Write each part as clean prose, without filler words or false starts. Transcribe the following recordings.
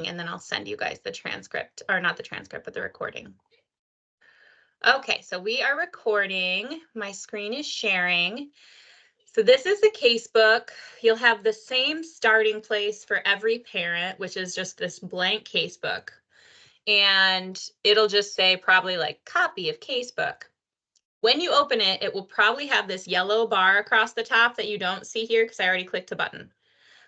and then I'll send you guys the transcript, or not the transcript, but the recording. Okay, so we are recording. My screen is sharing. So this is the casebook. You'll have the same starting place for every parent, which is just this blank casebook. And it'll just say probably like copy of casebook. When you open it, it will probably have this yellow bar across the top that you don't see here because I already clicked a button.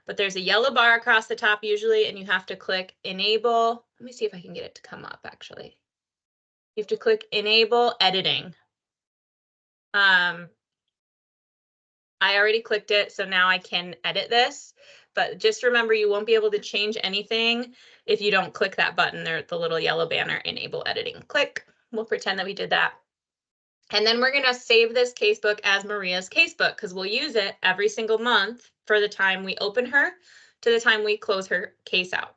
But there's a yellow bar across the top usually, and you have to click enable. Let me see if I can get it to come up actually. You have to click enable editing. I already clicked it, so now I can edit this. But just remember, you won't be able to change anything if you don't click that button there, the little yellow banner, enable editing. Click. We'll pretend that we did that. And then we're going to save this casebook as Maria's casebook because we'll use it every single month for the time we open her to the time we close her case out.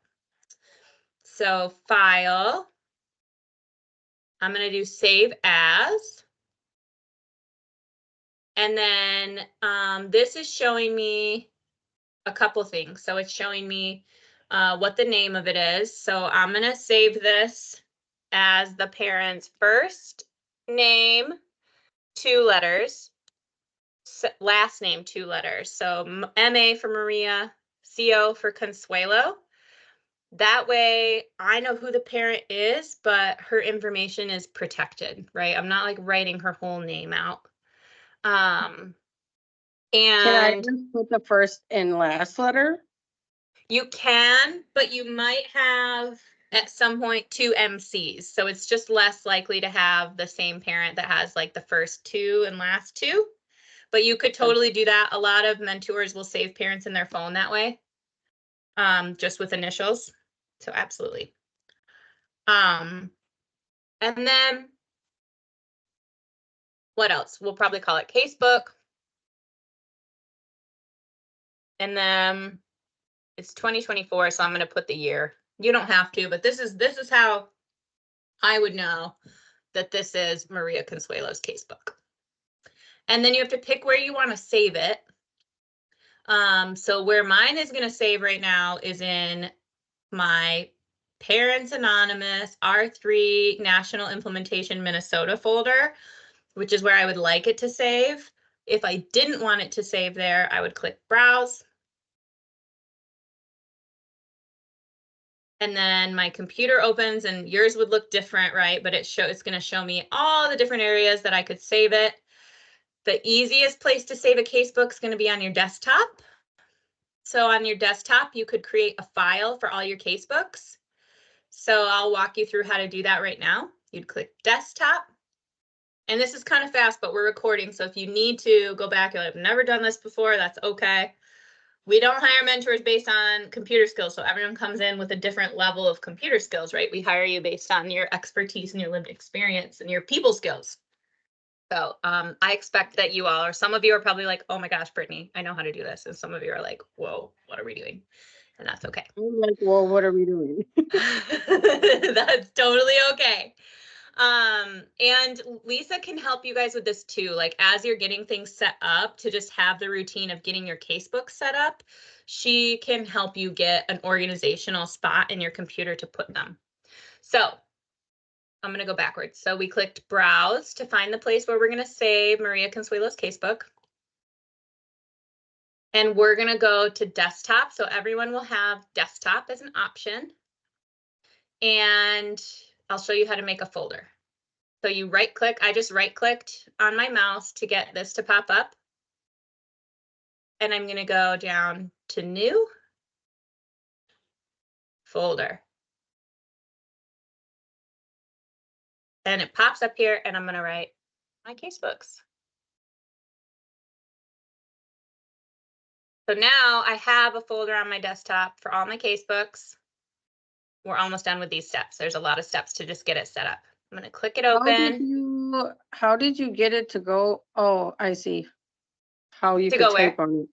So file, I'm going to do save as. And then this is showing me a couple things. So it's showing me what the name of it is. So I'm going to save this as the parent's first name, 2 letters, last name, 2 letters. So MA for Maria, CO for Consuelo. That way I know who the parent is, but her information is protected, right? I'm not like writing her whole name out. And can I just put the first and last letter? You can, but you might have at some point 2 MCs. So it's just less likely to have the same parent that has like the first 2 and last 2. But you could totally do that. A lot of mentors will save parents in their phone that way, just with initials. So absolutely. And then what else? We'll probably call it casebook. And then it's 2024, so I'm going to put the year. You don't have to, but this is how I would know that this is Maria Consuelo's casebook. And then you have to pick where you want to save it. So where mine is going to save right now is in my Parents Anonymous R3 National Implementation Minnesota folder, which is where I would like it to save. If I didn't want it to save there, I would click Browse. And then my computer opens and yours would look different, right? But it's going to show me all the different areas that I could save it. The easiest place to save a casebook is going to be on your desktop. So on your desktop, you could create a file for all your casebooks. So I'll walk you through how to do that right now. You'd click desktop. And this is kind of fast, but we're recording. So if you need to go back and I've never done this before, that's okay. We don't hire mentors based on computer skills. So everyone comes in with a different level of computer skills, right? We hire you based on your expertise and your lived experience and your people skills. So I expect that you all, or some of you are probably like, oh my gosh, Brittany, I know how to do this. And some of you are like, whoa, what are we doing? And that's okay. I'm like, well, what are we doing? That's totally okay. And Lisa can help you guys with this too. Like as you're getting things set up to just have the routine of getting your casebook set up, she can help you get an organizational spot in your computer to put them. So I'm going to go backwards. So we clicked browse to find the place where we're going to save Maria Consuelo's casebook. And we're going to go to desktop. So everyone will have desktop as an option. And I'll show you how to make a folder. So you right click, I just right clicked on my mouse to get this to pop up. And I'm going to go down to new folder. And it pops up here and I'm going to write my casebooks. So now I have a folder on my desktop for all my casebooks. We're almost done with these steps. There's a lot of steps to just get it set up. I'm going to click it open. How did you get it to go? Oh, I see. How you could type on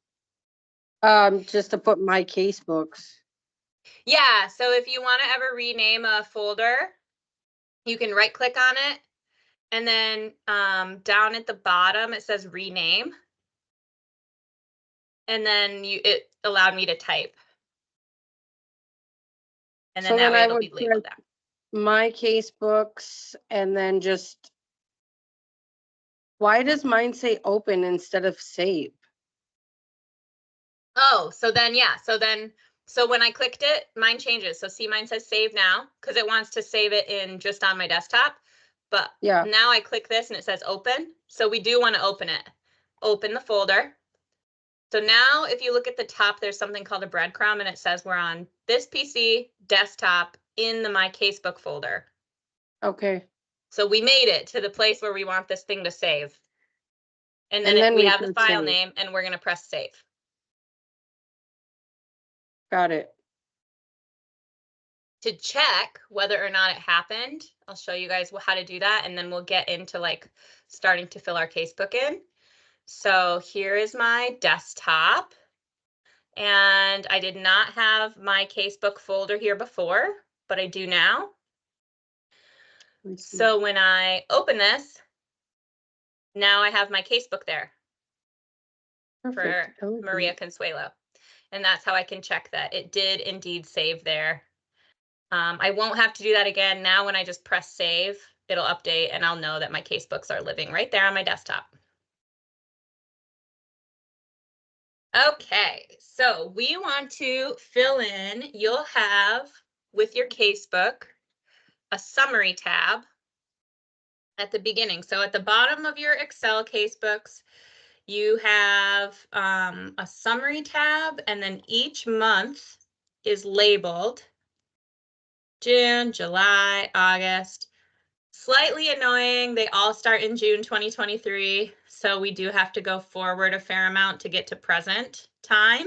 it. Just to put my casebooks. Yeah, so if you want to ever rename a folder, you can right click on it. And then down at the bottom, it says rename. And then it allowed me to type. And So then that then way I it'll would be labeled check that. my casebooks and then just, why does mine say open instead of save? Oh, so then, yeah. So when I clicked it, mine changes. So see, mine says save now because it wants to save it in just on my desktop. But Yeah, now I click this and it says open. So we do want to open it. Open the folder. So now if you look at the top, there's something called a breadcrumb and it says we're on this PC desktop in the My Casebook folder. okay. So we made it to the place where we want this thing to save. And then we have the press file save. name and we're going to press save. Got it. To check whether or not it happened, I'll show you guys how to do that, and then we'll get into like starting to fill our casebook in. So here is my desktop, and I did not have my casebook folder here before, but I do now. So when I open this, now I have my casebook there. Perfect. For Maria Consuelo, and that's how I can check that it did indeed save there. I won't have to do that again. Now when I just press save, it'll update and I'll know that my casebooks are living right there on my desktop. Okay, so we want to fill in, you'll have with your casebook a summary tab at the beginning. So at the bottom of your Excel casebooks, you have a summary tab, and then each month is labeled June, July, August. Slightly annoying, they all start in June 2023, so we do have to go forward a fair amount to get to present time.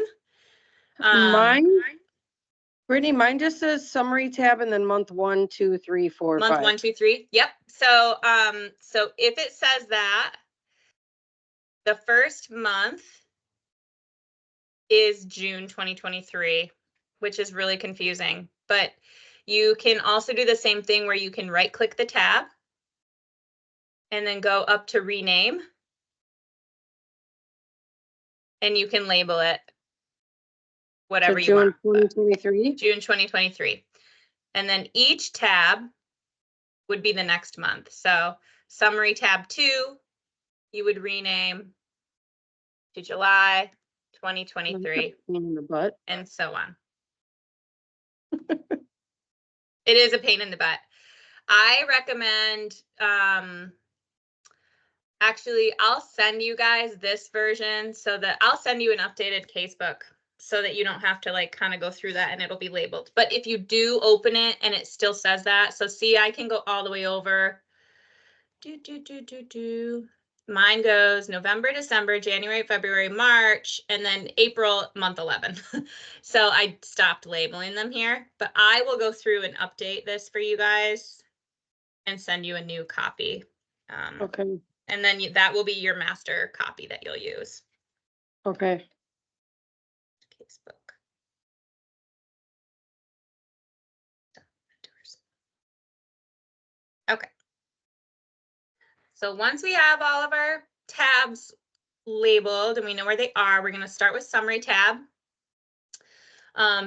Mine, Brittany, mine just says summary tab and then month 1, 2, 3, 4, month 5. 1, 2, 3. Yep. So so if it says that, the first month is June 2023, which is really confusing. But you can also do the same thing where you can right click the tab and then go up to rename. And you can label it whatever you want. June 2023? June 2023. And then each tab would be the next month. So summary tab 2, you would rename to July 2023 in the butt. and so on. It is a pain in the butt. I recommend, actually, I'll send you guys this version so that I'll send you an updated casebook so that you don't have to like kind of go through that and it'll be labeled. But if you do open it and it still says that, so see, I can go all the way over. Mine goes November, December, January, February, March, and then April, month 11. So I stopped labeling them here, but I will go through and update this for you guys and send you a new copy. Okay. And then that will be your master copy that you'll use. Okay. Casebook. Okay. So once we have all of our tabs labeled and we know where they are, we're going to start with summary tab.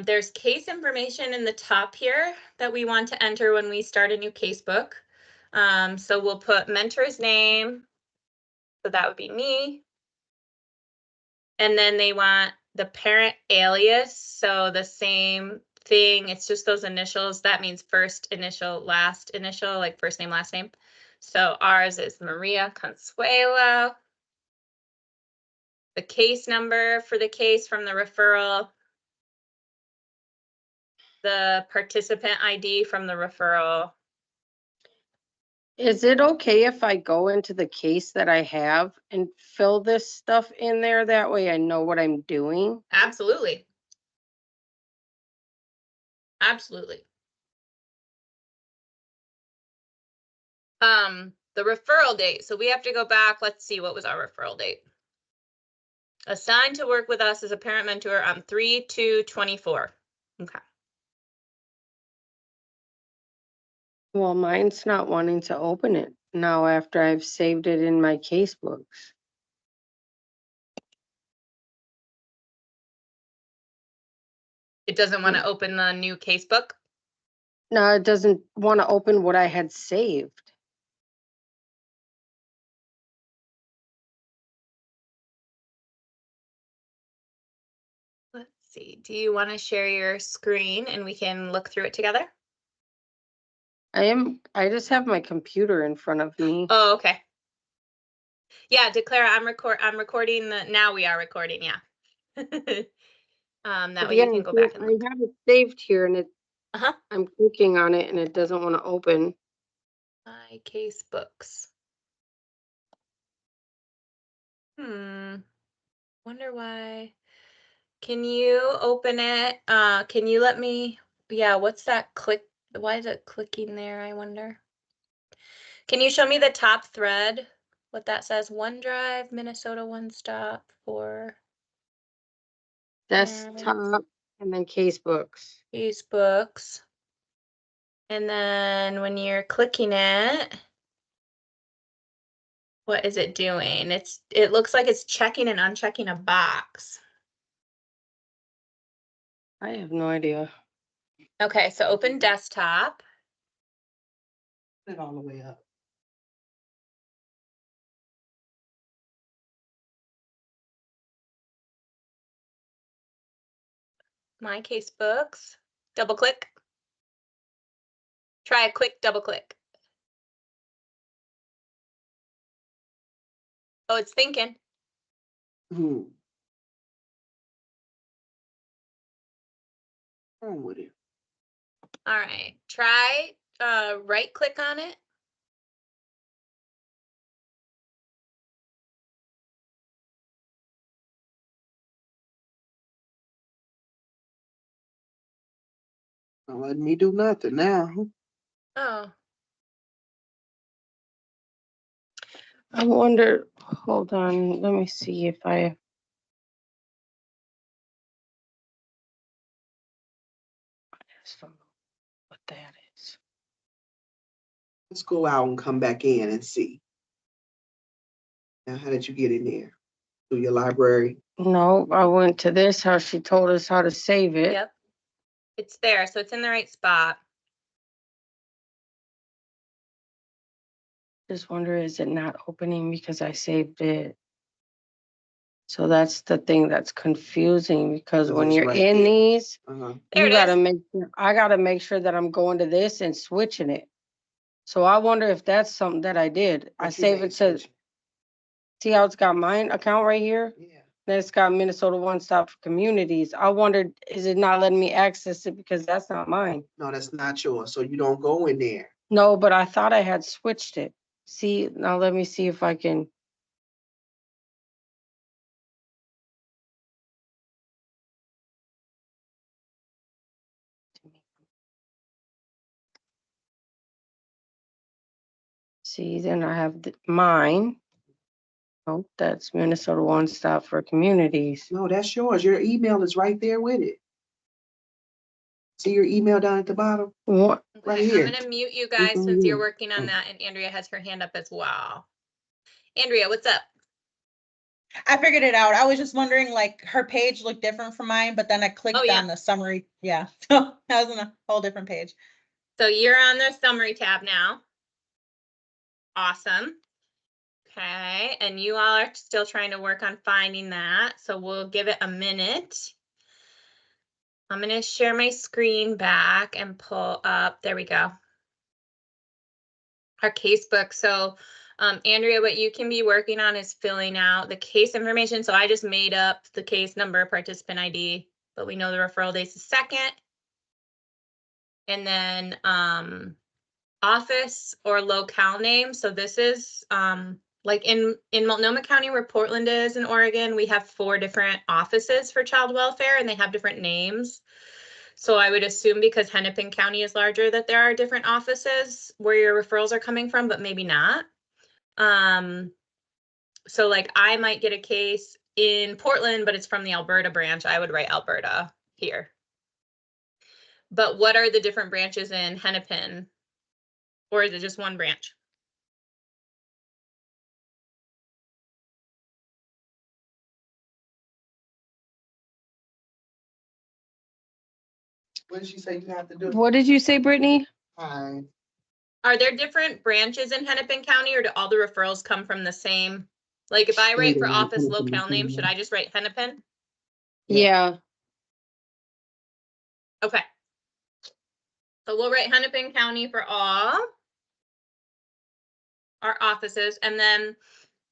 There's case information in the top here that we want to enter when we start a new casebook. So we'll put mentor's name. So that would be me. And then they want the parent alias. So the same thing, it's just those initials. That means first initial, last initial, like first name, last name. So ours is Maria Consuelo. The case number for the case from the referral. The participant ID from the referral. Is it okay if I go into the case that I have and fill this stuff in there? That way I know what I'm doing. Absolutely. Absolutely. The referral date. So we have to go back. Let's see, what was our referral date? Assigned to work with us as a parent mentor on 3/2/24. Okay. Well, mine's not wanting to open it now after I've saved it in my casebooks. It doesn't want to open the new casebook. No, it doesn't want to open what I had saved. Let's see. Do you want to share your screen and we can look through it together? I just have my computer in front of me. Oh, okay. Yeah, declare I'm recording now we are recording, yeah. That way you can go back and look. I have it saved here and Uh-huh. I'm clicking on it and it doesn't want to open. My Casebooks. Wonder why. Can you open it? Can you let me, yeah, what's that click? Why is it clicking there, I wonder? Can you show me the top thread? What that says? OneDrive, Minnesota One Stop for Desktop and then Casebooks. Casebooks. And then when you're clicking it, what is it doing? It looks like it's checking and unchecking a box. I have no idea. Okay, so open desktop. Put it all the way up. My Casebooks. Double click. Try a quick double click. Oh, it's thinking. Wrong with it. All right, try right click on it. Not letting me do nothing now. Oh, I wonder, hold on, let me see if I just don't know what that is. Let's go out and come back in and see. Now, how did you get in there? Through your library? No, I went to this, how she told us how to save it. yep. It's there, so it's in the right spot. Just wonder, is it not opening because I saved it? So that's the thing that's confusing, because Oh, when it's you're right in there. these, Uh-huh. There you it gotta is. make sure, I gotta make sure that I'm going to this and switching it. So I wonder if that's something that I did. I What you save made, it to, switch? see how it's got mine account right here? Yeah. Then it's got Minnesota One Stop for Communities. I wondered, is it not letting me access it because that's not mine? No, that's not yours. So you don't go in there. No, but I thought I had switched it. See, now let me see if I can. See, then I have mine. Oh, that's Minnesota One Stop for Communities. No, that's yours. Your email is right there with it. See your email down at the bottom? What? Right Okay, here. I'm gonna mute you Click guys on since you're you. working on that, and Andrea has her hand up as well. Andrea, what's up? I figured it out. I was just wondering, like, her page looked different from mine, but then I clicked Oh, yeah. on the summary. Yeah, so I was on a whole different page. So you're on the summary tab now. Awesome. Okay, and you all are still trying to work on finding that, so we'll give it a minute. I'm going to share my screen back and pull up, there we go, our casebook. So Andrea, what you can be working on is filling out the case information. So I just made up the case number, participant ID, but we know the referral date is the 2nd. And then office or locale name. So this is like in Multnomah County, where Portland is in Oregon, we have 4 different offices for child welfare and they have different names. So I would assume because Hennepin County is larger that there are different offices where your referrals are coming from, but maybe not. So like I might get a case in Portland, but it's from the Alberta branch. I would write Alberta here. But what are the different branches in Hennepin? Or is it just one branch? What did she say you have to do? What did you say, Brittany? Hi. Are there different branches in Hennepin County, or do all the referrals come from the same? Like if I write for Straight office Hennepin locale name, should County. I just write Hennepin? Yeah. Okay. So we'll write Hennepin County for all our offices, and then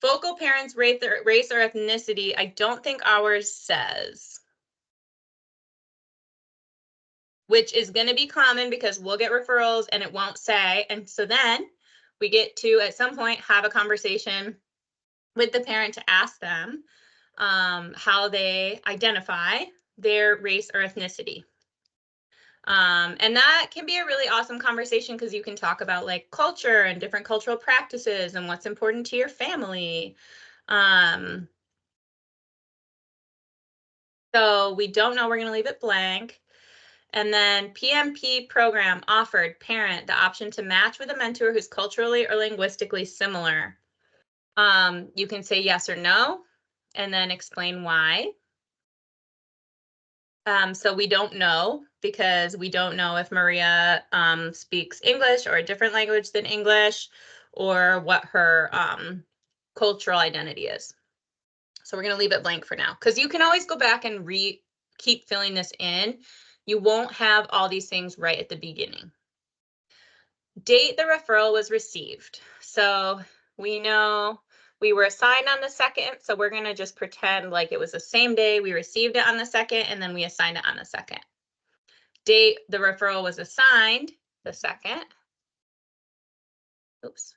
focal parents rate their race or ethnicity. I don't think ours says, which is going to be common because we'll get referrals and it won't say. And so then we get to, at some point, have a conversation with the parent to ask them how they identify their race or ethnicity. And that can be a really awesome conversation because you can talk about like culture and different cultural practices and what's important to your family. So we don't know, we're going to leave it blank. And then PMP program offered parent the option to match with a mentor who's culturally or linguistically similar. You can say yes or no, and then explain why. So we don't know because we don't know if Maria speaks English or a different language than English, or what her cultural identity is. So we're going to leave it blank for now because you can always go back and keep filling this in. You won't have all these things right at the beginning. Date the referral was received. So we know we were assigned on the 2nd, so we're going to just pretend like it was the same day we received it on the 2nd, and then we assigned it on the 2nd. Date the referral was assigned the 2nd. Oops.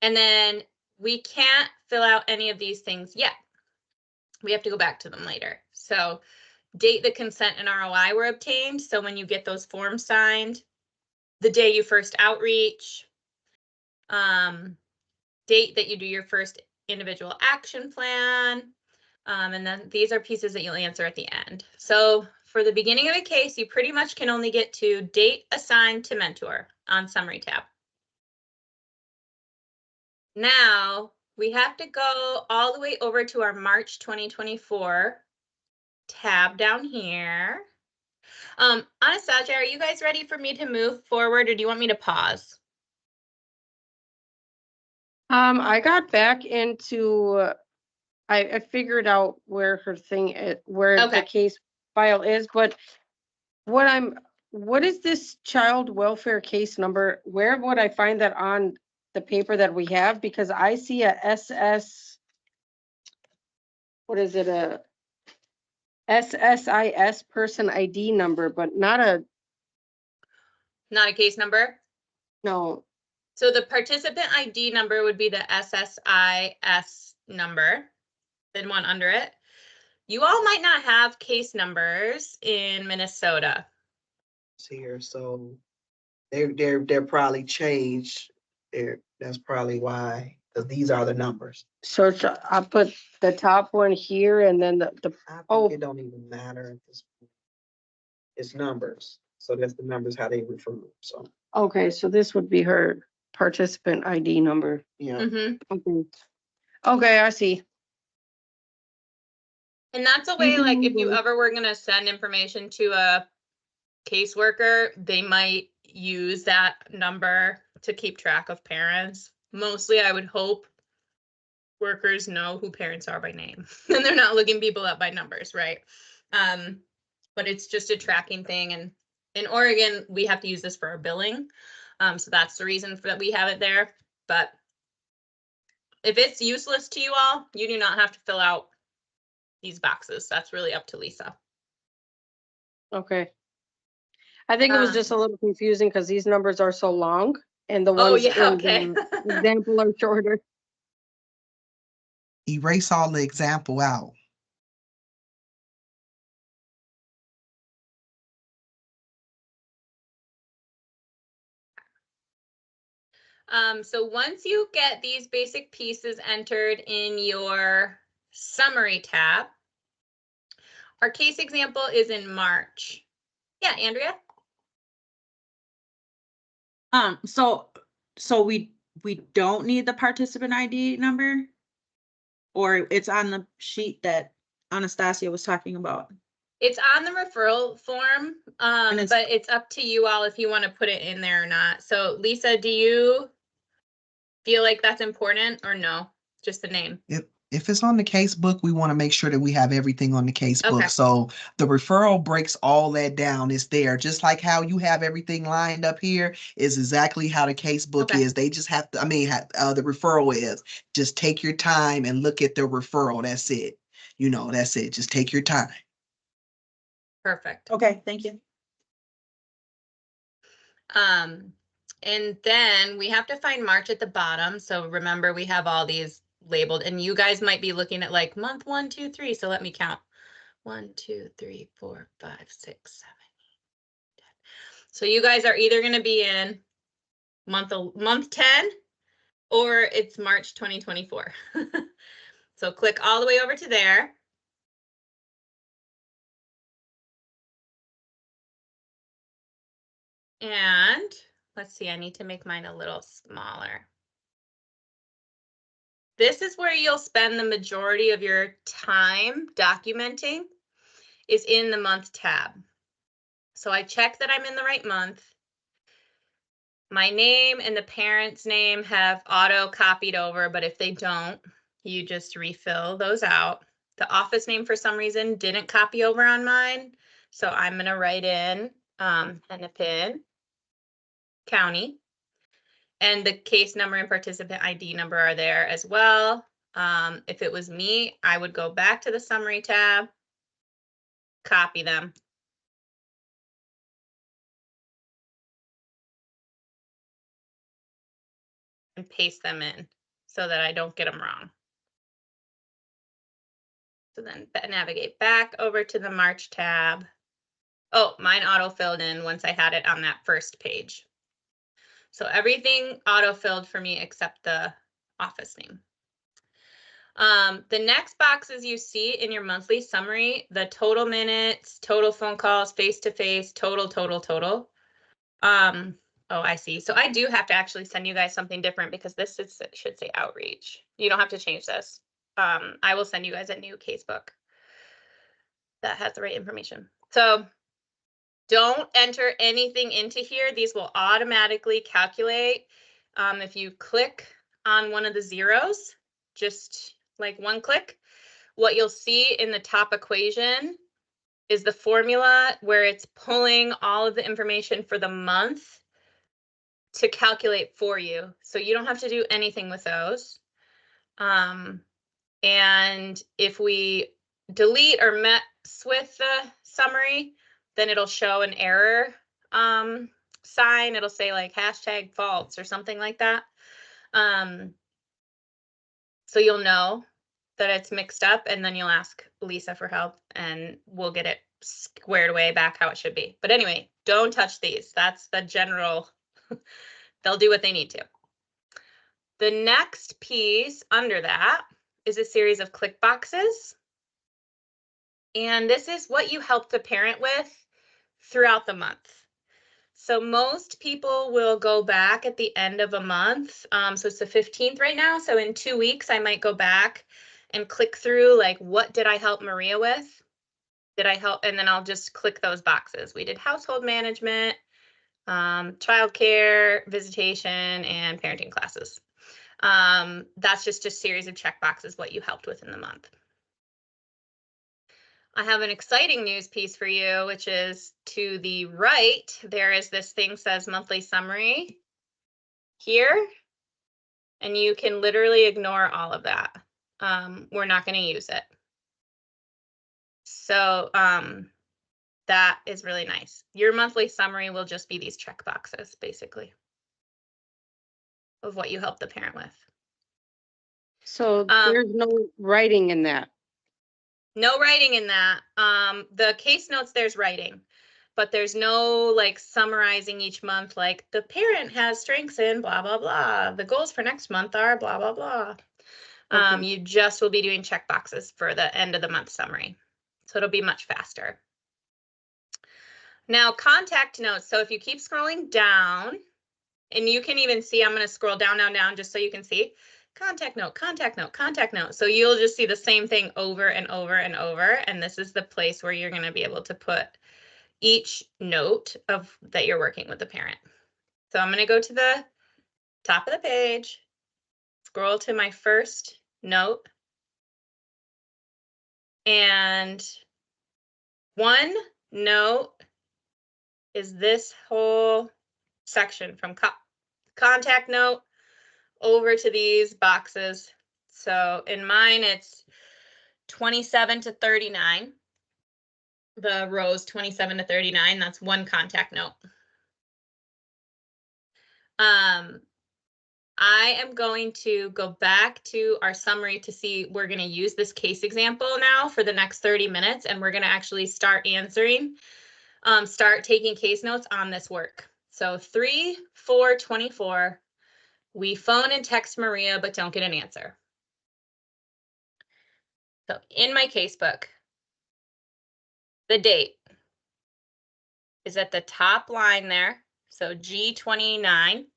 And then we can't fill out any of these things yet. We have to go back to them later. So date the consent and ROI were obtained. So when you get those forms signed, the day you first outreach, date that you do your first individual action plan. And then these are pieces that you'll answer at the end. So for the beginning of a case, you pretty much can only get to date assigned to mentor on summary tab. Now we have to go all the way over to our March 2024 tab down here. Anastasia, are you guys ready for me to move forward, or do you want me to pause? I got back into, I figured out where her thing is, where Okay. the case file is, but what is this child welfare case number? Where would I find that on the paper that we have? Because I see a SS, what is it, a SSIS person ID number, but not a, Not a case number? no. So the participant ID number would be the SSIS number, then one under it. You all might not have case numbers in Minnesota. Here, so they're probably changed. That's probably why, because these are the numbers. So I put the top one here and then the I think oh, it don't even matter at this point. It's numbers. So that's the numbers how they refer. So okay, so this would be her participant ID number. yeah. Mm-hmm. Okay. Okay, I see. And that's a way, like, if you ever were going to send information to a caseworker, they might use that number to keep track of parents. Mostly, I would hope workers know who parents are by name and they're not looking people up by numbers, right? But it's just a tracking thing. And in Oregon, we have to use this for our billing. So that's the reason for that we have it there. But if it's useless to you all, you do not have to fill out these boxes. That's really up to Lisa. Okay. I think it was just a little confusing because these numbers are so long and the Oh ones yeah, in okay. the example are shorter. Erase all the example out. So once you get these basic pieces entered in your summary tab, our case example is in March. Yeah, Andrea? So we don't need the participant ID number? Or it's on the sheet that Anastasia was talking about. It's on the referral form, it's- but it's up to you all if you want to put it in there or not. So Lisa, do you feel like that's important or no? Just the name? If it's on the case book, we want to make sure that we have everything on the case book. Okay. So the referral breaks all that down. It's there. Just like how you have everything lined up here is exactly how the case book Okay. is. They just have to, the referral is. Just take your time and look at the referral. That's it. That's it. Just take your time. Perfect. Okay, thank you. And then we have to find March at the bottom. So remember, we have all these labeled, and you guys might be looking at like month 1, 2, 3. So let me count. 1, 2, 3, 4, 5, 6, 7, 8, 10. So you guys are either going to be in month 10 or it's March 2024. So click all the way over to there. And let's see, I need to make mine a little smaller. This is where you'll spend the majority of your time documenting, is in the month tab. So I check that I'm in the right month. My name and the parent's name have auto copied over, but if they don't, you just refill those out. The office name for some reason didn't copy over on mine. So I'm gonna write in Hennepin County. And the case number and participant ID number are there as well. If it was me, I would go back to the summary tab, copy them. And paste them in so that I don't get them wrong. So then navigate back over to the March tab. Oh, mine auto-filled in once I had it on that first page. So everything auto-filled for me except the office name. The next boxes you see in your monthly summary, the total minutes, total phone calls, face-to-face, total. Oh, I see. So I do have to actually send you guys something different because this should say outreach. You don't have to change this. I will send you guys a new casebook that has the right information. So don't enter anything into here. These will automatically calculate. If you click on one of the zeros, just like one click, what you'll see in the top equation is the formula where it's pulling all of the information for the month to calculate for you. So you don't have to do anything with those. And if we delete or mess with the summary, then it'll show an error sign. It'll say like hashtag false or something like that. So you'll know that it's mixed up, and then you'll ask Lisa for help and we'll get it squared away back how it should be. But anyway, don't touch these. That's the general, they'll do what they need to. The next piece under that is a series of click boxes. And this is what you help the parent with throughout the month. So most people will go back at the end of a month. So it's the 15th right now. So in 2 weeks, I might go back and click through like, what did I help Maria with? Did I help? And then I'll just click those boxes. We did household management, childcare, visitation, and parenting classes. That's just a series of check boxes, what you helped with in the month. I have an exciting news piece for you, which is to the right, there is this thing says monthly summary here, and you can literally ignore all of that. We're not going to use it. So that is really nice. Your monthly summary will just be these check boxes, basically, of what you help the parent with. So there's no writing in that. No writing in that. The case notes, there's writing, but there's no like summarizing each month, like the parent has strengths in blah, blah, blah. The goals for next month are blah, blah, blah. Okay. You just will be doing check boxes for the end of the month summary. So it'll be much faster. Now, contact notes. So if you keep scrolling down, and you can even see, I'm going to scroll down just so you can see. contact note, contact note, contact note. So you'll just see the same thing over and over and over. And this is the place where you're going to be able to put each note of that you're working with the parent. So I'm going to go to the top of the page, scroll to my first note, and one note is this whole section from contact note over to these boxes. So in mine, it's 27 to 39. The rows 27 to 39, that's one contact note. I am going to go back to our summary to see, we're going to use this case example now for the next 30 minutes, and we're going to actually start answering, start taking case notes on this work. So 3/4/24, we phone and text Maria, but don't get an answer. So in my casebook, the date is at the top line there. So G29.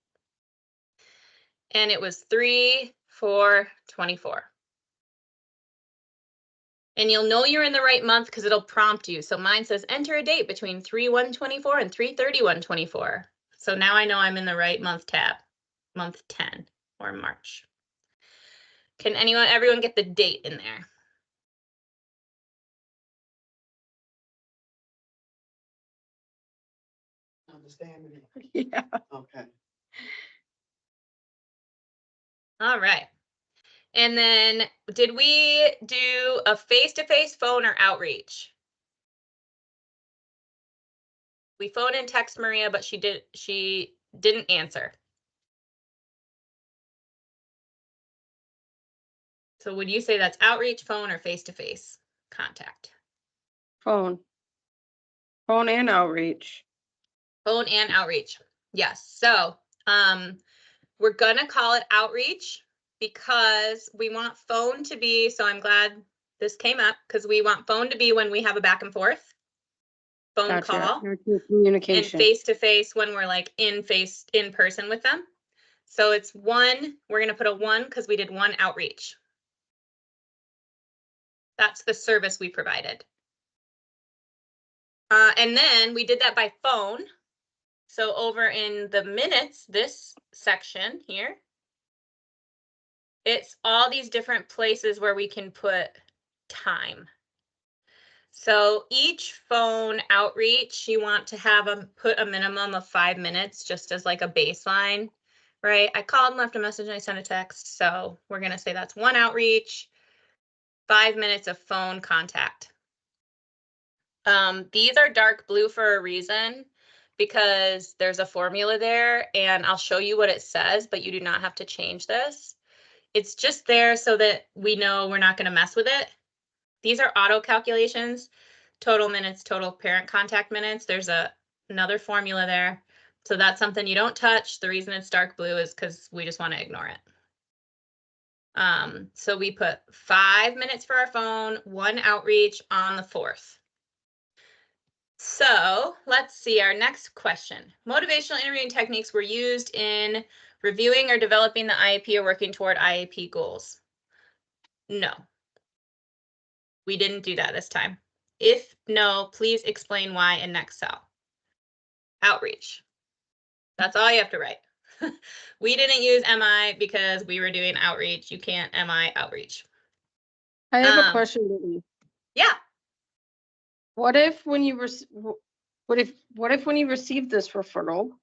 And it was 3/4/24. And you'll know you're in the right month because it'll prompt you. So mine says enter a date between 3/1/24 and 3/31/24. So now I know I'm in the right month tab, month 10 or March. Can everyone get the date in there? Understanding it. Yeah. Okay. All right. And then did we do a face-to-face phone or outreach? We phoned and text Maria, but she didn't answer. So would you say that's outreach, phone, or face-to-face contact? Phone. Phone and outreach. Phone and outreach. Yes. So we're gonna call it outreach because we want phone to be, so I'm glad this came up, because we want phone to be when we have a back and forth phone Gotcha. call, and Communication. face-to-face when we're like in person with them. So it's one, we're gonna put a 1 because we did one outreach. That's the service we provided. And then we did that by phone. So over in the minutes, this section here, it's all these different places where we can put time. So each phone outreach, you want to have put a minimum of 5 minutes just as like a baseline, right? I called and left a message and I sent a text. So we're going to say that's one outreach, 5 minutes of phone contact. These are dark blue for a reason, because there's a formula there and I'll show you what it says, but you do not have to change this. It's just there so that we know we're not going to mess with it. These are auto calculations, total minutes, total parent contact minutes. There's another formula there. So that's something you don't touch. The reason it's dark blue is because we just want to ignore it. So we put 5 minutes for our phone, 1 outreach on the 4th. So let's see our next question. Motivational interviewing techniques were used in reviewing or developing the IEP or working toward IEP goals. No, we didn't do that this time. If no, please explain why in next cell. Outreach. That's all you have to write. We didn't use MI because we were doing outreach. You can't MI outreach. I have a question, Whitney. Yeah. What if when you what if when you received this referral,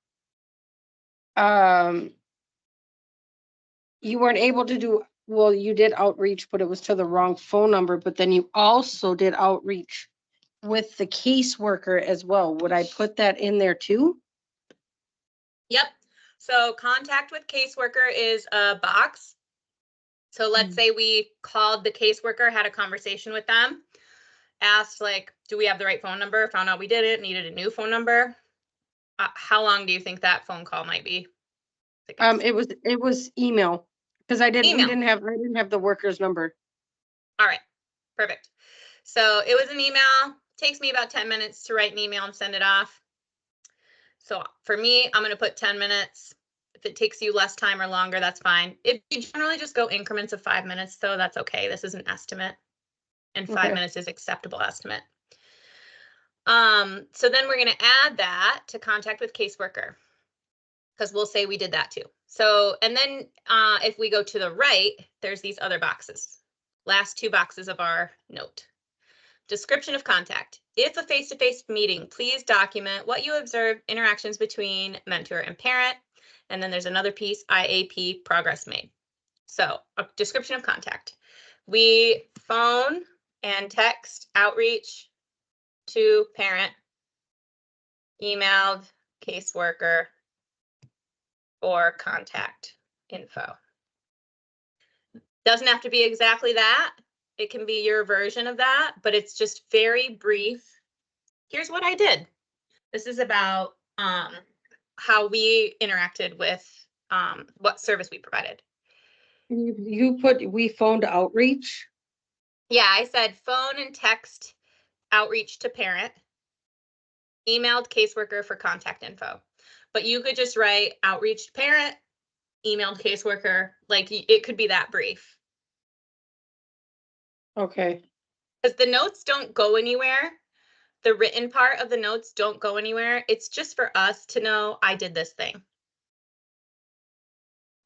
you weren't able to do, well, you did outreach, but it was to the wrong phone number, but then you also did outreach with the caseworker as well. Would I put that in there too? Yep. So contact with caseworker is a box. So let's say we called the caseworker, had a conversation with them, asked like, do we have the right phone number? Found out we didn't, needed a new phone number. How long do you think that phone call might be? It was email, because I Email. I didn't have the worker's number. All right, perfect. So it was an email. Takes me about 10 minutes to write an email and send it off. So for me, I'm going to put 10 minutes. If it takes you less time or longer, that's fine. If you generally just go increments of 5 minutes, though, that's okay. This is an estimate. And 5 Okay. minutes is acceptable estimate. So then we're going to add that to contact with caseworker, because we'll say we did that too. So, and then if we go to the right, there's these other boxes. Last 2 boxes of our note. Description of contact. If a face-to-face meeting, please document what you observed, interactions between mentor and parent. And then there's another piece, IAP, progress made. So a description of contact. We phone and text outreach to parent, emailed caseworker, or contact info. Doesn't have to be exactly that. It can be your version of that, but it's just very brief. Here's what I did. This is about how we interacted with what service we provided. You put, we phoned outreach. Yeah, I said phone and text outreach to parent, emailed caseworker for contact info. But you could just write outreach to parent, emailed caseworker, like it could be that brief. Okay, Because the notes don't go anywhere. The written part of the notes don't go anywhere. It's just for us to know I did this thing.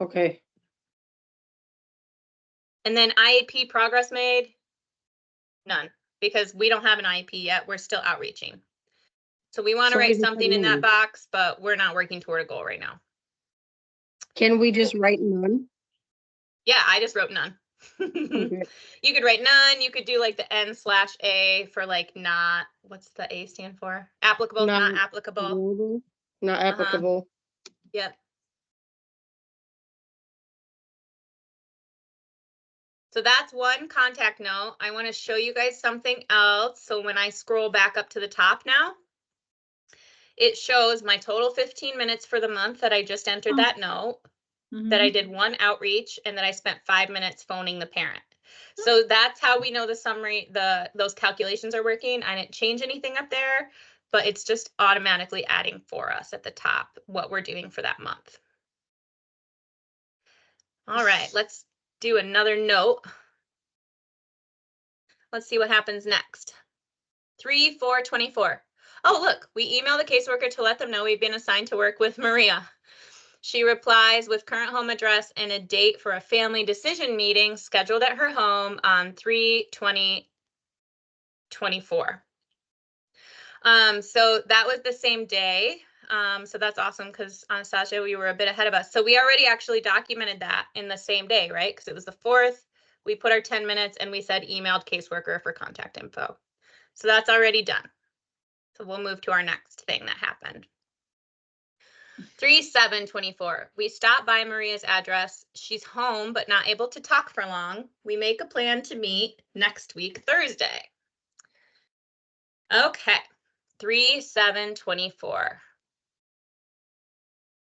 okay. And then IEP progress made, none, because we don't have an IEP yet. We're still outreaching. So we want to So we write just put something in none. that box, but we're not working toward a goal right now. Can we just write none? Yeah, I just wrote none. Okay. You could write none. You could do like the N/A for like not, what's the A stand for? Applicable, not applicable. Applicable, not applicable. Yep. So that's one contact note. I want to show you guys something else. So when I scroll back up to the top now, it shows my total 15 minutes for the month that I just entered that note, that I did 1 outreach, and that I spent 5 minutes phoning the parent. So that's how we know the summary, those calculations are working. I didn't change anything up there, but it's just automatically adding for us at the top what we're doing for that month. All right, let's do another note. Let's see what happens next. 3/4/24. Oh, look, we email the caseworker to let them know we've been assigned to work with Maria. She replies with current home address and a date for a family decision meeting scheduled at her home on 3/20/24. So that was the same day. So that's awesome because Anastasia, we were a bit ahead of us. So we already actually documented that in the same day, right? Because it was the 4th. We put our 10 minutes and we said emailed caseworker for contact info. So that's already done. So we'll move to our next thing that happened. 3/7/24. We stop by Maria's address. She's home, but not able to talk for long. We make a plan to meet next week, Thursday. Okay. 3/7/24.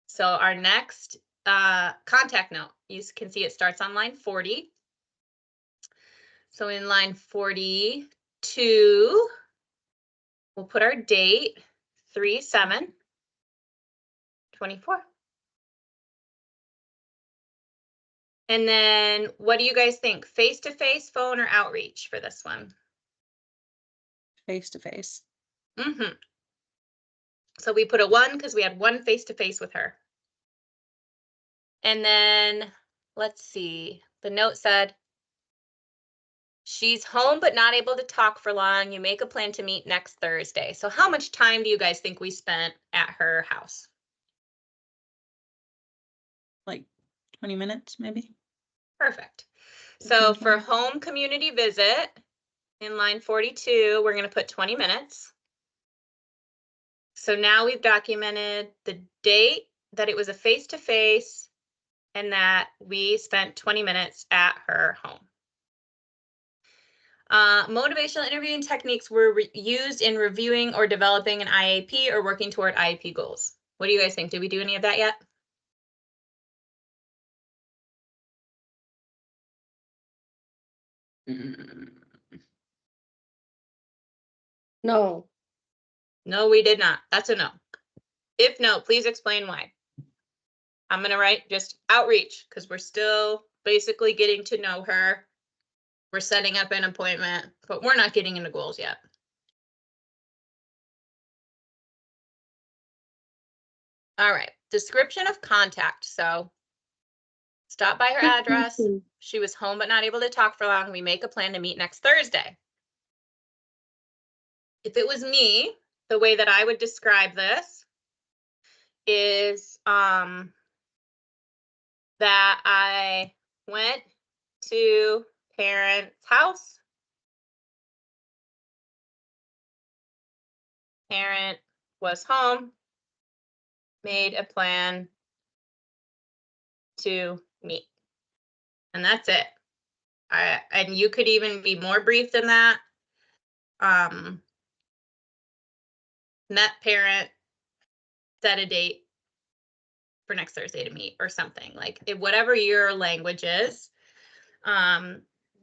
So our next contact note, you can see it starts on line 40. So in line 42, we'll put our date, 3/7/24. And then what do you guys think? Face-to-face, phone, or outreach for this one? Face-to-face. Mm-hmm. So we put a 1 because we had 1 face-to-face with her. And then let's see, the note said, she's home but not able to talk for long. You make a plan to meet next Thursday. So how much time do you guys think we spent at her house? Like 20 minutes, maybe. Perfect. So for 15. home community visit, in line 42, we're going to put 20 minutes. So now we've documented the date that it was a face-to-face and that we spent 20 minutes at her home. Motivational interviewing techniques were used in reviewing or developing an IAP or working toward IAP goals. What do you guys think? Did we do any of that yet? No, No, we did not. That's a no. If no, please explain why. I'm going to write just outreach because we're still basically getting to know her. We're setting up an appointment, but we're not getting into goals yet. All right, description of contact. So stop by her Quick address. question. She was home but not able to talk for long. We make a plan to meet next Thursday. If it was me, the way that I would describe this is that I went to parent's house. Parent was home, made a plan to meet. And that's it. And you could even be more brief than that. Met parent, set a date for next Thursday to meet or something. Like whatever your language is.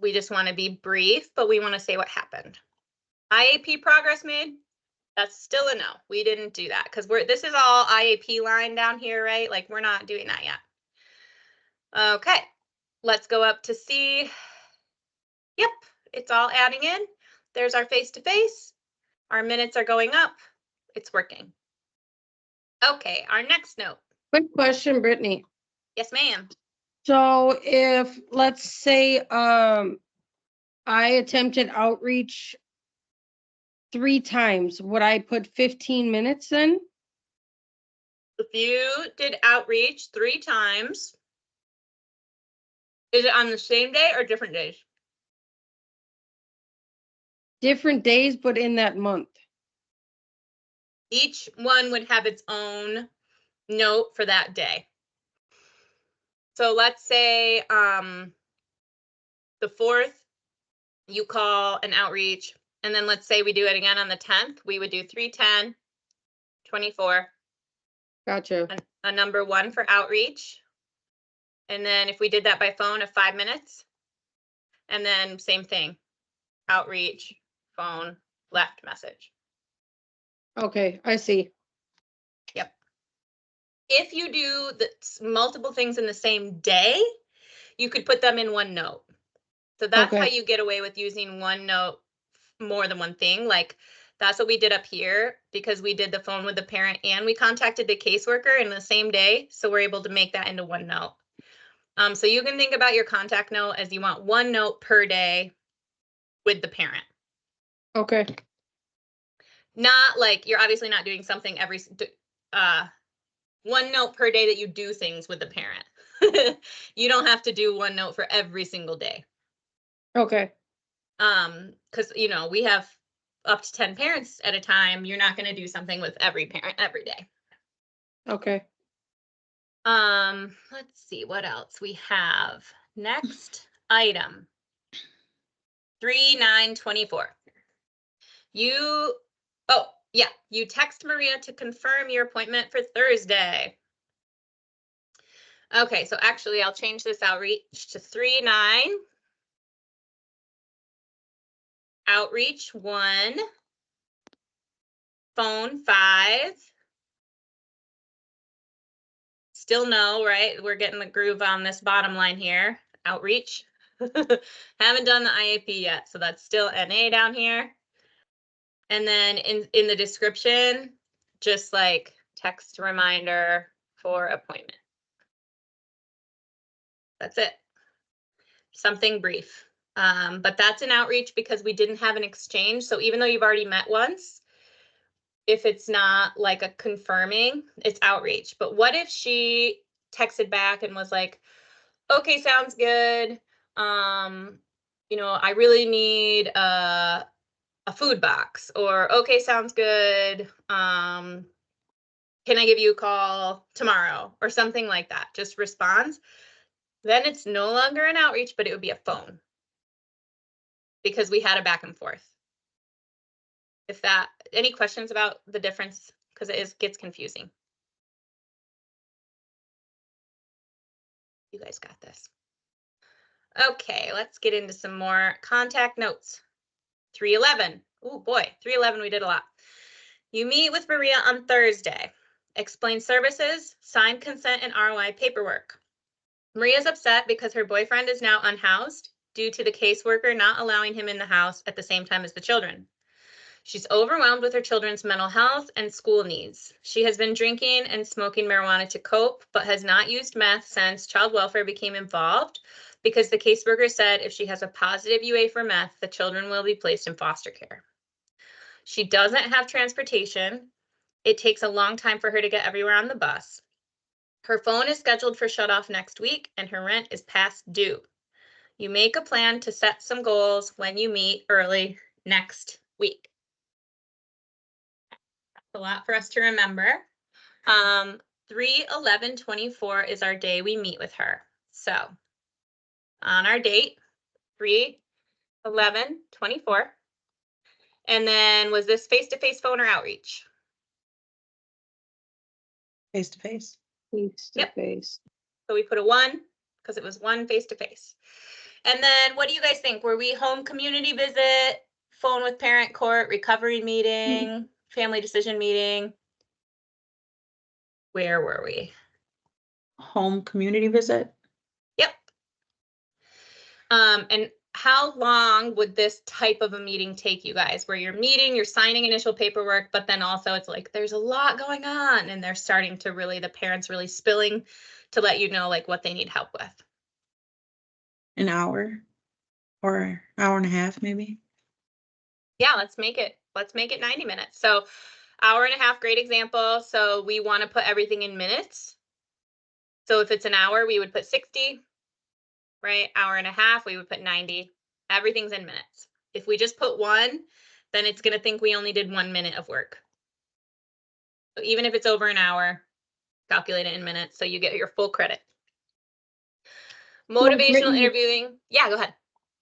We just want to be brief, but we want to say what happened. IAP progress made. That's still a no. We didn't do that because this is all IAP line down here, right? Like we're not doing that yet. Okay, let's go up to C. Yep, it's all adding in. There's our face-to-face. Our minutes are going up. It's working. Okay, our next note. Quick question, Brittany. Yes, ma'am. So if, let's say, I attempted outreach 3 times, would I put 15 minutes then? If you did outreach 3 times, is it on the same day or different days? Different days, but in that month. Each one would have its own note for that day. So let's say the 4th, you call an outreach, and then let's say we do it again on the 10th, we would do 310, 24, Gotcha. a number 1 for outreach. And then if we did that by phone of 5 minutes, and then same thing, outreach, phone, left message. Okay, I see. Yep. If you do the multiple things in the same day, you could put them in one note. So that's how Okay. you get away with using one note more than one thing. Like that's what we did up here because we did the phone with the parent and we contacted the caseworker in the same day. So we're able to make that into one note. So you can think about your contact note as you want one note per day with the parent. Okay. Not like you're obviously not doing something every one note per day that you do things with the parent. You don't have to do one note for every single day. Okay. Because we have up to 10 parents at a time. You're not going to do something with every parent every day. Okay. Let's see what else we have. Next item. 3/9/24. You text Maria to confirm your appointment for Thursday. Okay, so actually I'll change this outreach to 3/9. Outreach 1. Phone 5. Still no, right? We're getting the groove on this bottom line here. Outreach. Haven't done the IAP yet, so that's still NA down here. And then in the description, just like text reminder for appointment. That's it. Something brief. But that's an outreach because we didn't have an exchange. So even though you've already met once, if it's not like a confirming, it's outreach. But what if she texted back and was like, okay, sounds good. I really need a food box, or okay, sounds good. Can I give you a call tomorrow or something like that? Just responds. Then it's no longer an outreach, but it would be a phone because we had a back and forth. Any questions about the difference? Because it gets confusing. You guys got this. Okay, let's get into some more contact notes. 3/11. Oh boy, 3/11, we did a lot. You meet with Maria on Thursday. explain services, sign consent and ROI paperwork. Maria's upset because her boyfriend is now unhoused due to the caseworker not allowing him in the house at the same time as the children. She's overwhelmed with her children's mental health and school needs. She has been drinking and smoking marijuana to cope, but has not used meth since child welfare became involved because the caseworker said if she has a positive UA for meth, the children will be placed in foster care. She doesn't have transportation. It takes a long time for her to get everywhere on the bus. Her phone is scheduled for shut off next week and her rent is past due. You make a plan to set some goals when you meet early next week. A lot for us to remember. 3/11/24 is our day we meet with her. So on our date, 3/11/24. And then was this face-to-face phone or outreach? Face to face. Face to Yep. face. So we put a 1 because it was 1 face-to-face. And then what do you guys think? Were we home community visit, phone with parent court, recovery meeting, family decision meeting? Where were we? Home community visit. Yep. And how long would this type of a meeting take you guys? Where you're meeting, you're signing initial paperwork, but then also it's like there's a lot going on and they're starting to really, the parents really spilling to let you know like what they need help with. An hour or hour and a half, maybe. Yeah, let's make it 90 minutes. So hour and a half, great example. So we want to put everything in minutes. So if it's an hour, we would put 60, right? Hour and a half, we would put 90. Everything's in minutes. If we just put 1, then it's going to think we only did 1 minute of work. So even if it's over an hour, calculate it in minutes so you get your full credit. Motivational Brittany- interviewing. Yeah, go ahead.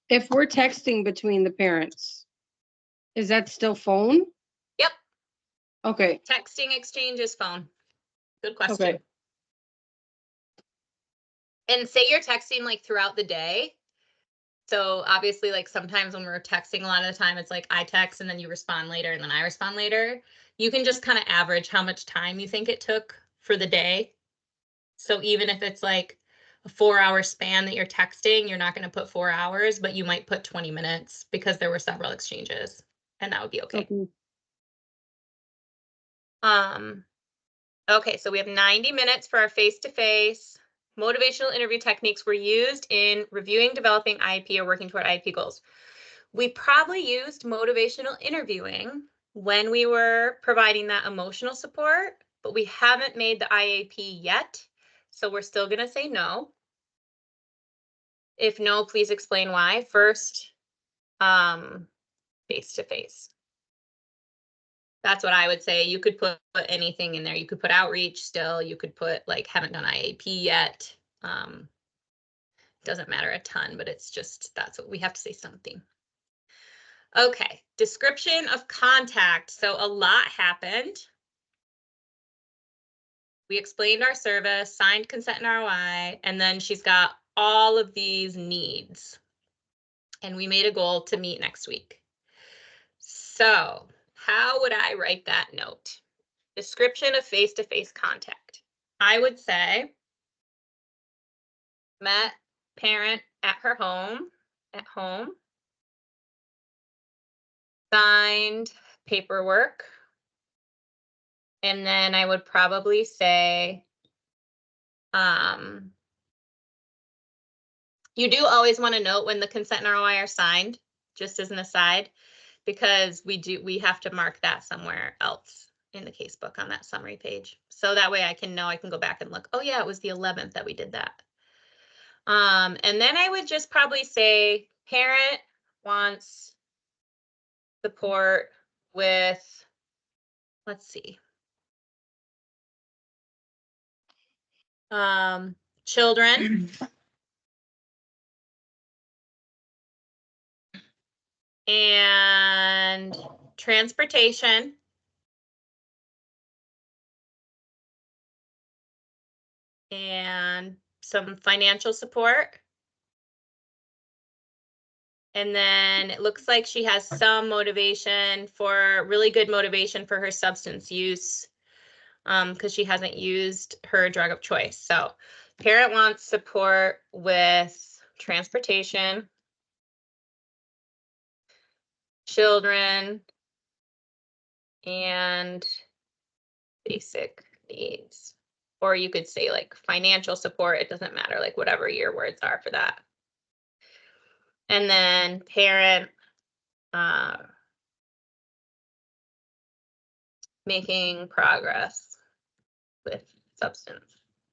If we're texting between the parents, is that still phone? Yep. Okay, Texting exchange is phone. Good question. okay. And say you're texting like throughout the day. So obviously, like sometimes when we're texting, a lot of the time it's like I text and then you respond later and then I respond later. You can just kind of average how much time you think it took for the day. So even if it's like a 4-hour span that you're texting, you're not going to put 4 hours, but you might put 20 minutes because there were several exchanges and that would be okay. Okay, so we have 90 minutes for our face-to-face. Motivational interview techniques were used in reviewing, developing IEP, or working toward IEP goals. We probably used motivational interviewing when we were providing that emotional support, but we haven't made the IEP yet, so we're still going to say no. If no, please explain why. First, face-to-face. That's what I would say. You could put anything in there. You could put outreach still. You could put like haven't done IAP yet. Doesn't matter a ton, but it's just that's what we have to say something. Okay, description of contact. So a lot happened. We explained our service, signed consent and ROI, and then she's got all of these needs. And we made a goal to meet next week. So how would I write that note? Description of face-to-face contact. I would say met parent at her home, signed paperwork, and then I would probably say, you do always want to note when the consent and ROI are signed, just as an aside, because we have to mark that somewhere else in the casebook on that summary page. So that way I can know, I can go back and look, oh yeah, it was the 11th that we did that. And then I would just probably say parent wants support with, let's see, children and transportation and some financial support. And then it looks like she has some motivation for, really good motivation for her substance use because she hasn't used her drug of choice. So parent wants support with transportation, children, and basic needs. Or you could say like financial support. It doesn't matter, like whatever your words are for that. And then parent making progress with substance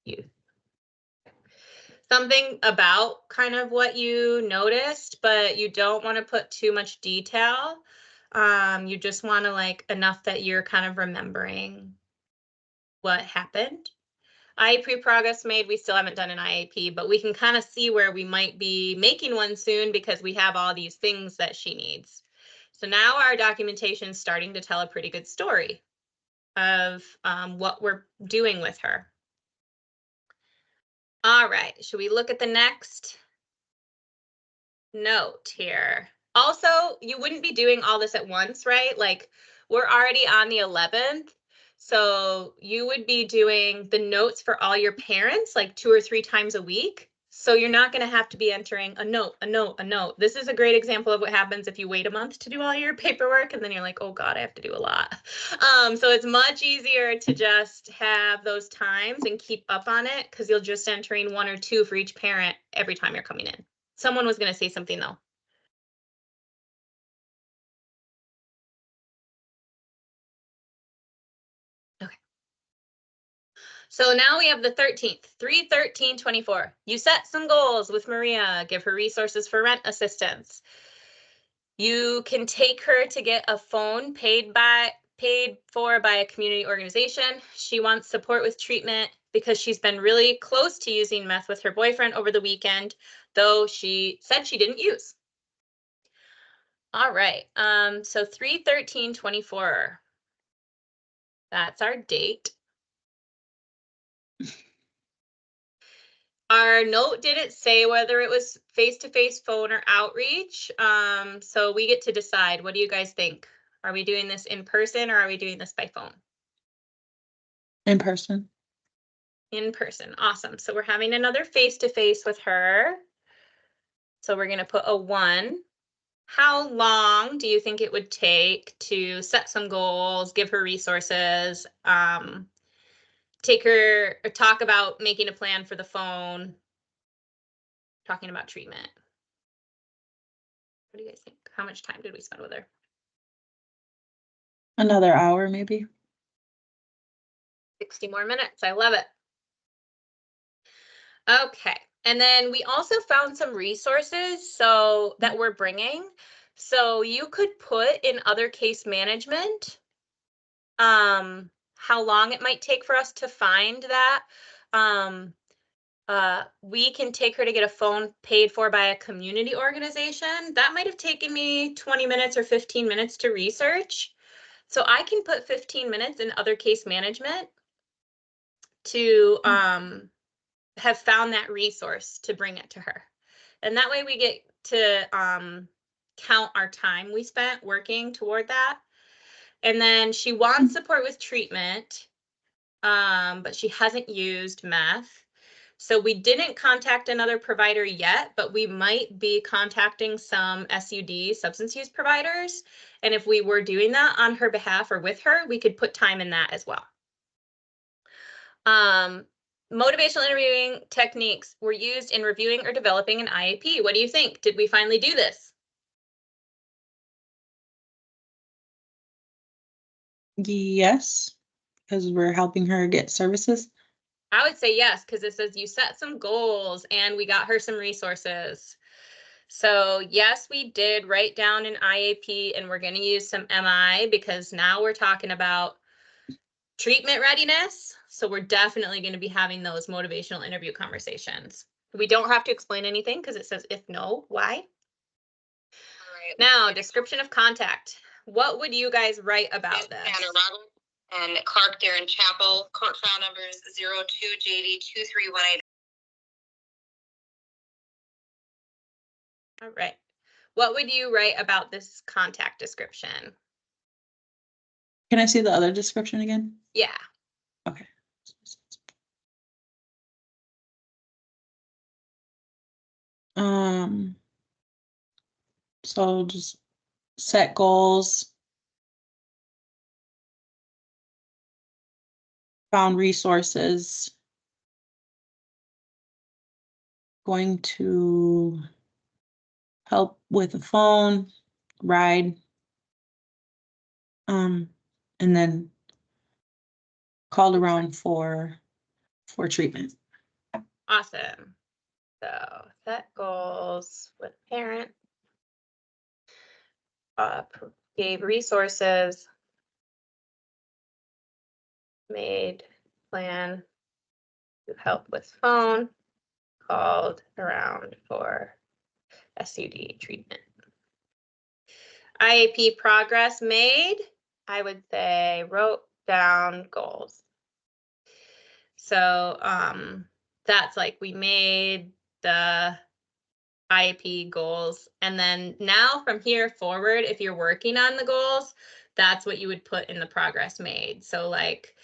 use. Something about kind of what you noticed, but you don't want to put too much detail. You just want to like enough that you're kind of remembering what happened. IEP progress made, we still haven't done an IEP, but we can kind of see where we might be making one soon because we have all these things that she needs. So now our documentation is starting to tell a pretty good story of what we're doing with her. All right, should we look at the next note here? Also, you wouldn't be doing all this at once, right? Like we're already on the 11th. So you would be doing the notes for all your parents like 2 or 3 times a week. So you're not going to have to be entering a note, a note, a note. This is a great example of what happens if you wait a month to do all your paperwork and then you're like, oh God, I have to do a lot. So it's much easier to just have those times and keep up on it because you'll just entering 1 or 2 for each parent every time you're coming in. Someone was going to say something though. Okay. So now we have the 13th, 3/13/24. You set some goals with Maria, give her resources for rent assistance. You can take her to get a phone paid for by a community organization. She wants support with treatment because she's been really close to using meth with her boyfriend over the weekend, though she said she didn't use. All right, so 3/13/24. That's our date. Our note didn't say whether it was face-to-face phone or outreach. So we get to decide. What do you guys think? Are we doing this in person or are we doing this by phone? In person. In person. Awesome. So we're having another face-to-face with her. So we're going to put a 1. How long do you think it would take to set some goals, give her resources, take her or talk about making a plan for the phone, talking about treatment? What do you guys think? How much time did we spend with her? Another hour, maybe. 60 more minutes. I love it. Okay. And then we also found some resources that we're bringing. So you could put in other case management how long it might take for us to find that. We can take her to get a phone paid for by a community organization. That might have taken me 20 minutes or 15 minutes to research. So I can put 15 minutes in other case management to have found that resource to bring it to her. And that way we get to count our time we spent working toward that. And then she wants support with treatment, but she hasn't used meth. So we didn't contact another provider yet, but we might be contacting some SUD, substance use providers. And if we were doing that on her behalf or with her, we could put time in that as well. Motivational interviewing techniques were used in reviewing or developing an IEP. What do you think? Did we finally do this? Yes, because we're helping her get services. I would say yes, because it says you set some goals and we got her some resources. So yes, we did write down an IEP and we're going to use some MI because now we're talking about treatment readiness. So we're definitely going to be having those motivational interview conversations. We don't have to explain anything because it says if no, why? Right. Now, description of contact. What would you guys write about this? And Clark Darren Chapel, court file numbers 02JD2318. All right. What would you write about this contact description? Can I see the other description again? Yeah. Okay. So just set goals. Found resources. Going to help with the phone, ride. And then called around for treatment. Awesome. So set goals with parent. Gave resources. Made plan to help with phone. Called around for SUD treatment. IAP progress made, I would say wrote down goals. So that's like we made the IAP goals. And then now from here forward, if you're working on the goals, that's what you would put in the progress made. So like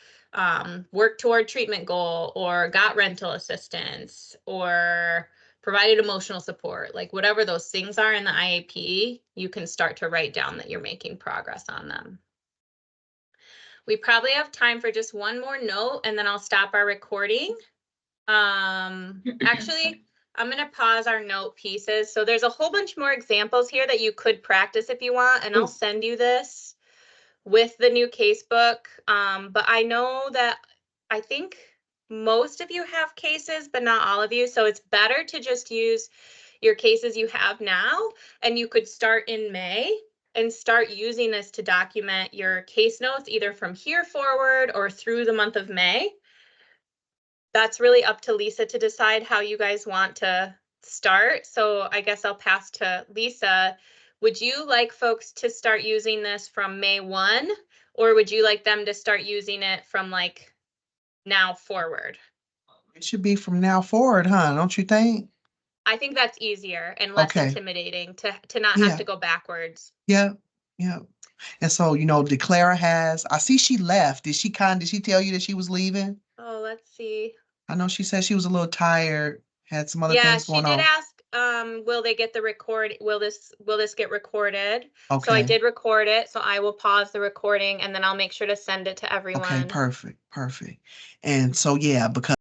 work toward treatment goal, or got rental assistance, or provided emotional support, like whatever those things are in the IAP, you can start to write down that you're making progress on them. We probably have time for just one more note, and then I'll stop our recording. Actually, I'm going to pause our note pieces. So there's a whole bunch more examples here that you could practice if you want, and I'll send you this with the new casebook. But I know that I think most of you have cases, but not all of you. So it's better to just use your cases you have now, and you could start in May and start using this to document your case notes either from here forward or through the month of May. That's really up to Lisa to decide how you guys want to start. So I guess I'll pass to Lisa. Would you like folks to start using this from May 1, or would you like them to start using it from like now forward? It should be from now forward, huh? Don't you think? I think that's easier and less Okay. intimidating to not Yeah. have to go backwards. Yeah, yeah. And so, Declara has, I see she left. Did she tell you that she was leaving? Oh, let's see. I know she said she was a little tired, had some other Yeah, things she going did on. ask, will they get the record? Will this get recorded? So I Okay. did record it, so I will pause the recording and then I'll make sure to send it to Okay, everyone. perfect. And so, yeah, because